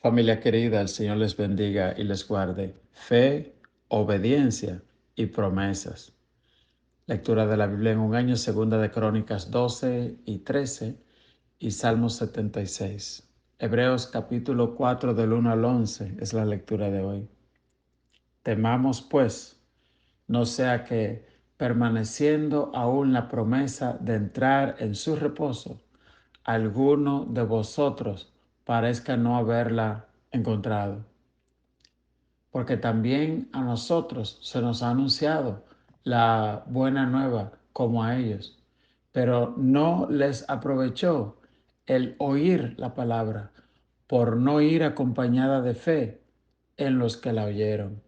Familia querida, el Señor les bendiga y les guarde. Fe, obediencia y promesas. Lectura de la Biblia en un año, segunda de Crónicas 12 y 13 y Salmos 76. Hebreos capítulo 4 del 1 al 11 es la lectura de hoy. Temamos pues, no sea que permaneciendo aún la promesa de entrar en su reposo, alguno de vosotros parezca no haberla encontrado. Porque también a nosotros se nos ha anunciado la buena nueva como a ellos, pero no les aprovechó el oír la palabra por no ir acompañada de fe en los que la oyeron.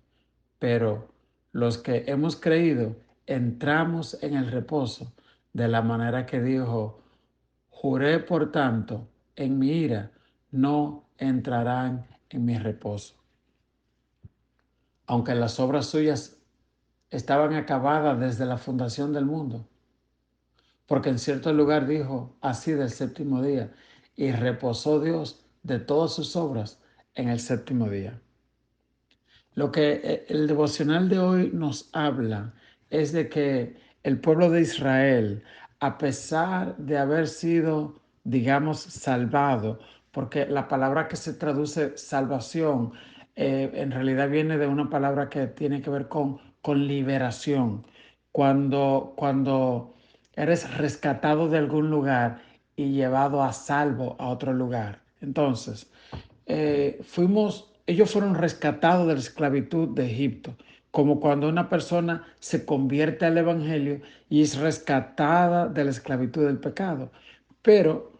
Pero los que hemos creído entramos en el reposo de la manera que dijo: juré por tanto en mi ira, no entrarán en mi reposo. Aunque las obras suyas estaban acabadas desde la fundación del mundo, porque en cierto lugar dijo así del séptimo día, y reposó Dios de todas sus obras en el séptimo día. Lo que el devocional de hoy nos habla es de que el pueblo de Israel, a pesar de haber sido, digamos, salvado, porque la palabra que se traduce salvación en realidad viene de una palabra que tiene que ver con liberación. Cuando eres rescatado de algún lugar y llevado a salvo a otro lugar. Entonces, ellos fueron rescatados de la esclavitud de Egipto, como cuando una persona se convierte al Evangelio y es rescatada de la esclavitud del pecado, pero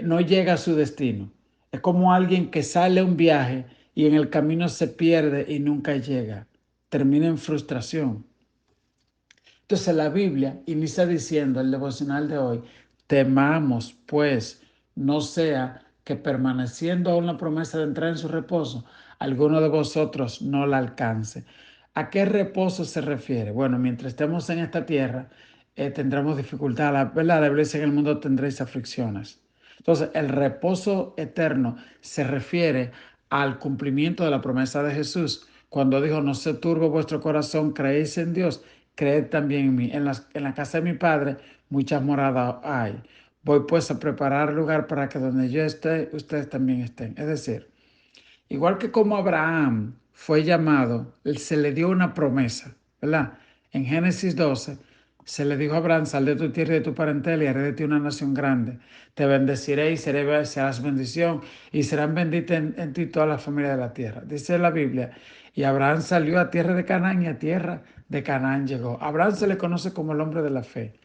no llega a su destino. Es como alguien que sale a un viaje y en el camino se pierde y nunca llega, termina en frustración. Entonces la Biblia inicia diciendo, el devocional de hoy: temamos pues, no sea que permaneciendo aún la promesa de entrar en su reposo, alguno de vosotros no la alcance. ¿A qué reposo se refiere? Bueno, mientras estemos en esta tierra, tendremos dificultad, ¿verdad? La Biblia dice: en el mundo tendréis aflicciones. Entonces, el reposo eterno se refiere al cumplimiento de la promesa de Jesús, cuando dijo: no se turbe vuestro corazón, creéis en Dios, creed también en mí. En la casa de mi Padre muchas moradas hay. Voy pues a preparar lugar para que donde yo esté, ustedes también estén. Es decir, igual que como Abraham fue llamado, se le dio una promesa, ¿verdad? En Génesis 12 se le dijo a Abraham: sal de tu tierra y de tu parentela y haré de ti una nación grande. Te bendeciré y serás bendición y serán benditas en ti todas las familias de la tierra. Dice la Biblia: y Abraham salió a tierra de Canaán y a tierra de Canaán llegó. A Abraham se le conoce como el hombre de la fe.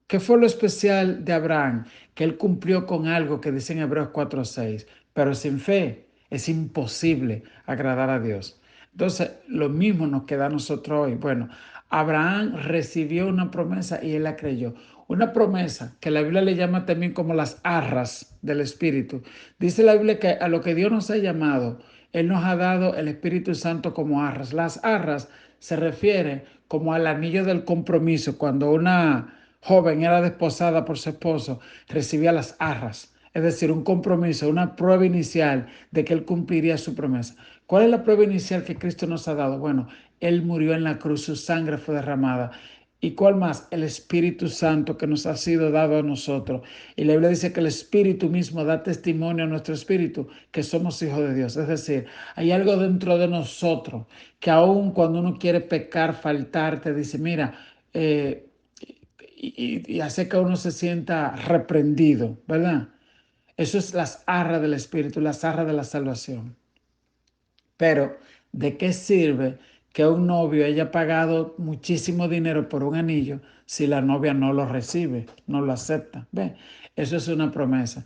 ¿Qué fue lo especial de Abraham? Que él cumplió con algo que dice en Hebreos 4:6, pero sin fe es imposible agradar a Dios. Entonces, lo mismo nos queda a nosotros hoy. Bueno, Abraham recibió una promesa y él la creyó. Una promesa que la Biblia le llama también como las arras del Espíritu. Dice la Biblia que a lo que Dios nos ha llamado, Él nos ha dado el Espíritu Santo como arras. Las arras se refiere como al anillo del compromiso. Cuando una joven era desposada por su esposo, recibía las arras, es decir, un compromiso, una prueba inicial de que él cumpliría su promesa. ¿Cuál es la prueba inicial que Cristo nos ha dado? Bueno, Él murió en la cruz, su sangre fue derramada. ¿Y cuál más? El Espíritu Santo que nos ha sido dado a nosotros. Y la Biblia dice que el Espíritu mismo da testimonio a nuestro espíritu que somos hijos de Dios. Es decir, hay algo dentro de nosotros que aun cuando uno quiere pecar, faltar, te dice: mira, y hace que uno se sienta reprendido, ¿verdad? Eso es las arras del Espíritu, las arras de la salvación. Pero, ¿de qué sirve que un novio haya pagado muchísimo dinero por un anillo si la novia no lo recibe, no lo acepta? ¿Ve? Eso es una promesa.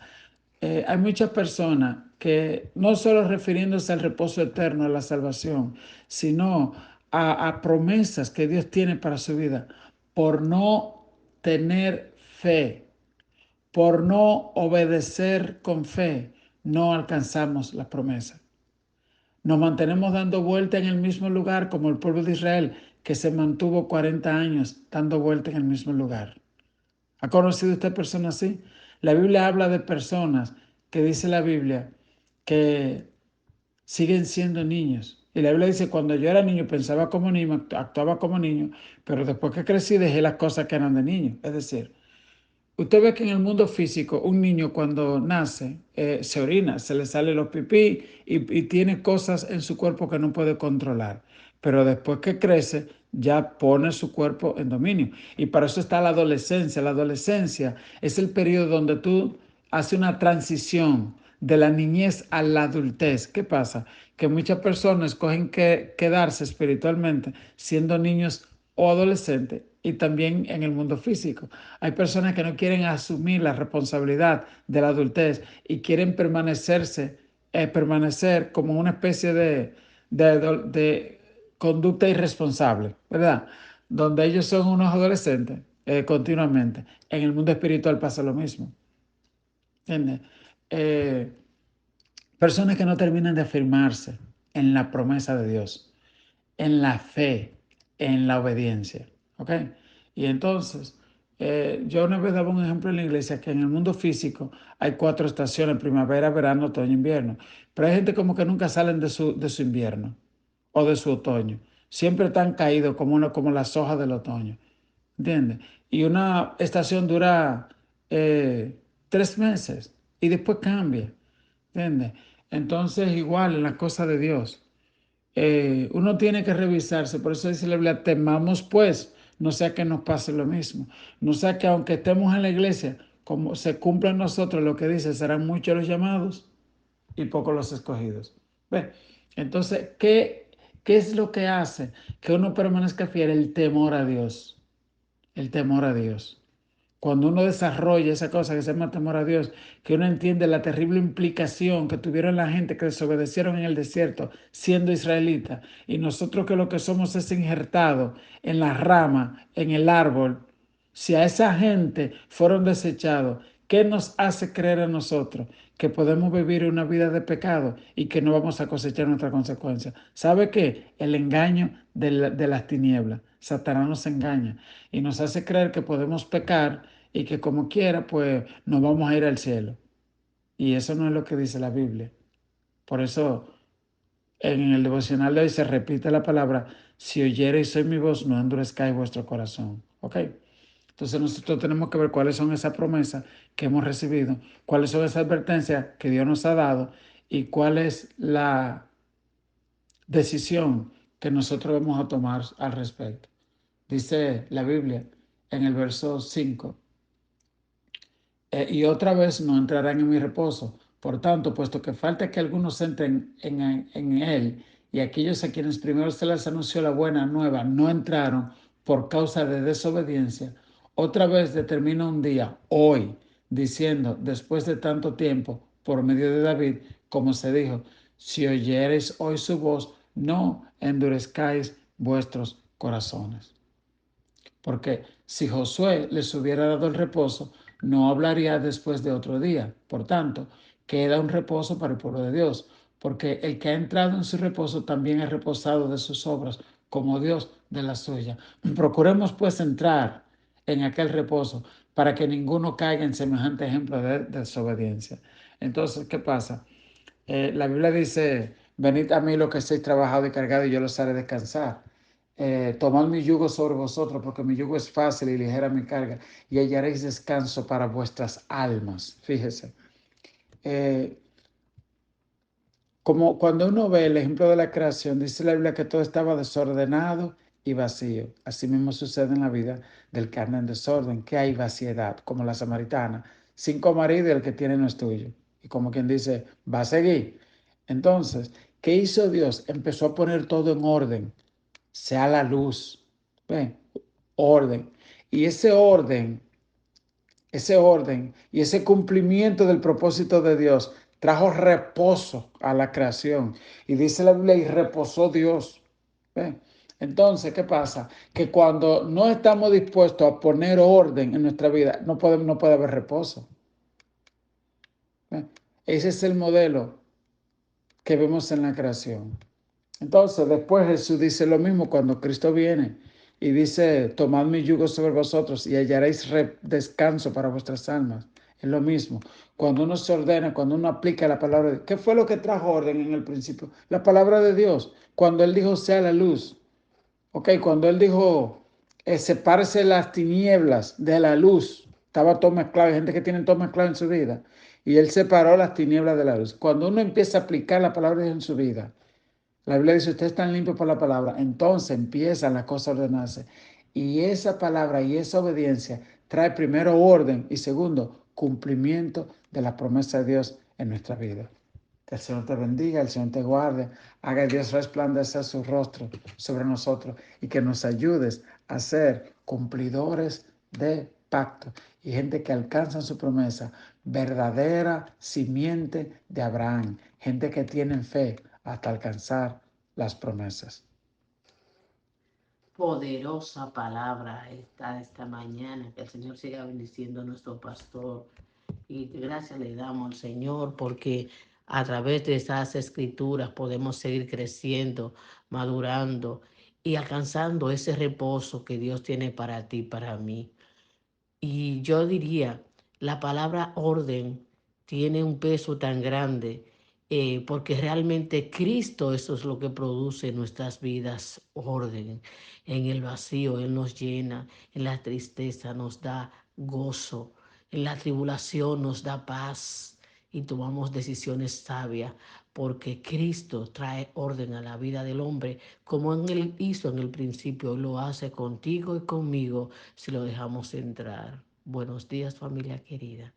Hay muchas personas que no solo refiriéndose al reposo eterno, a la salvación, sino a promesas que Dios tiene para su vida, por no tener fe, por no obedecer con fe, no alcanzamos la promesa. Nos mantenemos dando vuelta en el mismo lugar como el pueblo de Israel, que se mantuvo 40 años dando vuelta en el mismo lugar. ¿Ha conocido usted personas así? La Biblia habla de personas que dice la Biblia que siguen siendo niños. Y la Biblia dice, cuando yo era niño pensaba como niño, actuaba como niño, pero después que crecí dejé las cosas que eran de niño. Es decir, usted ve que en el mundo físico un niño cuando nace se orina, se le sale los pipí y tiene cosas en su cuerpo que no puede controlar. Pero después que crece ya pone su cuerpo en dominio. Y para eso está la adolescencia. La adolescencia es el periodo donde tú haces una transición de la niñez a la adultez. ¿Qué pasa? Que muchas personas escogen que quedarse espiritualmente siendo niños o adolescentes y también en el mundo físico. Hay personas que no quieren asumir la responsabilidad de la adultez y quieren permanecer como una especie de conducta irresponsable, ¿verdad? Donde ellos son unos adolescentes continuamente. En el mundo espiritual pasa lo mismo. ¿Entiendes? Eh, Personas que no terminan de afirmarse en la promesa de Dios, en la fe, en la obediencia. ¿Ok? Y entonces, yo una vez daba un ejemplo en la iglesia que en el mundo físico hay 4 estaciones: primavera, verano, otoño, invierno. Pero hay gente como que nunca salen de su invierno o de su otoño. Siempre están caídos como las hojas del otoño. ¿Entiendes? Y una estación dura 3 meses y después cambia. ¿Entiendes? Entonces, igual en las cosas de Dios. Uno tiene que revisarse, por eso dice la Biblia, temamos pues, no sea que nos pase lo mismo, no sea que aunque estemos en la iglesia, como se cumpla en nosotros lo que dice, serán muchos los llamados y pocos los escogidos. ¿Ve? Entonces, ¿qué es lo que hace que uno permanezca fiel? El temor a Dios, el temor a Dios. Cuando uno desarrolla esa cosa que se llama temor a Dios, que uno entiende la terrible implicación que tuvieron la gente que desobedecieron en el desierto siendo israelita, y nosotros que lo que somos es injertado en la rama, en el árbol, si a esa gente fueron desechados, ¿qué nos hace creer a nosotros que podemos vivir una vida de pecado y que no vamos a cosechar nuestra consecuencia? ¿Sabe qué? El engaño de las tinieblas. Satanás nos engaña y nos hace creer que podemos pecar y que como quiera, pues nos vamos a ir al cielo. Y eso no es lo que dice la Biblia. Por eso en el devocional de hoy se repite la palabra: si oyereis hoy mi voz, no endurezcáis vuestro corazón. ¿Ok? Entonces nosotros tenemos que ver cuáles son esas promesas que hemos recibido, cuáles son esas advertencias que Dios nos ha dado y cuál es la decisión que nosotros vamos a tomar al respecto. Dice la Biblia en el verso 5: y otra vez no entrarán en mi reposo. Por tanto, puesto que falta que algunos entren en él, y aquellos a quienes primero se les anunció la buena nueva no entraron por causa de desobediencia, otra vez determina un día, hoy, diciendo, después de tanto tiempo, por medio de David, como se dijo: si oyereis hoy su voz, no endurezcáis vuestros corazones. Porque si Josué les hubiera dado el reposo, no hablaría después de otro día. Por tanto, queda un reposo para el pueblo de Dios, porque el que ha entrado en su reposo también ha reposado de sus obras, como Dios de la suya. Procuremos pues entrar en aquel reposo para que ninguno caiga en semejante ejemplo de desobediencia. Entonces, ¿qué pasa? La Biblia dice: venid a mí los que estéis trabajados y cargados y yo los haré descansar. Tomad mi yugo sobre vosotros, porque mi yugo es fácil y ligera mi carga, y hallaréis descanso para vuestras almas. Fíjese, eh, como cuando uno ve el ejemplo de la creación, dice la Biblia que todo estaba desordenado y vacío. Así mismo sucede en la vida del que anda en desorden, que hay vaciedad, como la samaritana: 5 maridos y el que tiene no es tuyo. Y como quien dice, va a seguir. Entonces, ¿qué hizo Dios? Empezó a poner todo en orden, sea la luz. ¿Ven? Orden. Y ese orden y ese cumplimiento del propósito de Dios trajo reposo a la creación. Y dice la Biblia, y reposó Dios. ¿Ven? Entonces, ¿qué pasa? Que cuando no estamos dispuestos a poner orden en nuestra vida, no puede haber reposo. ¿Ven? Ese es el modelo que vemos en la creación. Entonces, después Jesús dice lo mismo cuando Cristo viene y dice: tomad mi yugo sobre vosotros y hallaréis descanso para vuestras almas. Es lo mismo. Cuando uno se ordena, cuando uno aplica la palabra de Dios. ¿Qué fue lo que trajo orden en el principio? La palabra de Dios. Cuando Él dijo, sea la luz. Ok, cuando Él dijo, sepárese las tinieblas de la luz. Estaba todo mezclado. Hay gente que tiene todo mezclado en su vida. Y Él separó las tinieblas de la luz. Cuando uno empieza a aplicar la palabra de Dios en su vida, la Biblia dice, ustedes están limpios por la palabra. Entonces empiezan las cosas a ordenarse. Y esa palabra y esa obediencia trae primero orden y segundo cumplimiento de la promesa de Dios en nuestra vida. Que el Señor te bendiga, el Señor te guarde, haga Dios resplandecer su rostro sobre nosotros y que nos ayudes a ser cumplidores de pacto y gente que alcanza su promesa, verdadera simiente de Abraham, gente que tiene fe hasta alcanzar las promesas. Poderosa palabra esta mañana. Que el Señor siga bendiciendo a nuestro pastor. Y gracias le damos al Señor porque a través de esas escrituras podemos seguir creciendo, madurando y alcanzando ese reposo que Dios tiene para ti, para mí. Y yo diría, la palabra orden tiene un peso tan grande porque realmente Cristo, eso es lo que produce en nuestras vidas, orden. En el vacío Él nos llena, en la tristeza nos da gozo, en la tribulación nos da paz y tomamos decisiones sabias porque Cristo trae orden a la vida del hombre como Él hizo en el principio, lo hace contigo y conmigo si lo dejamos entrar. Buenos días, familia querida.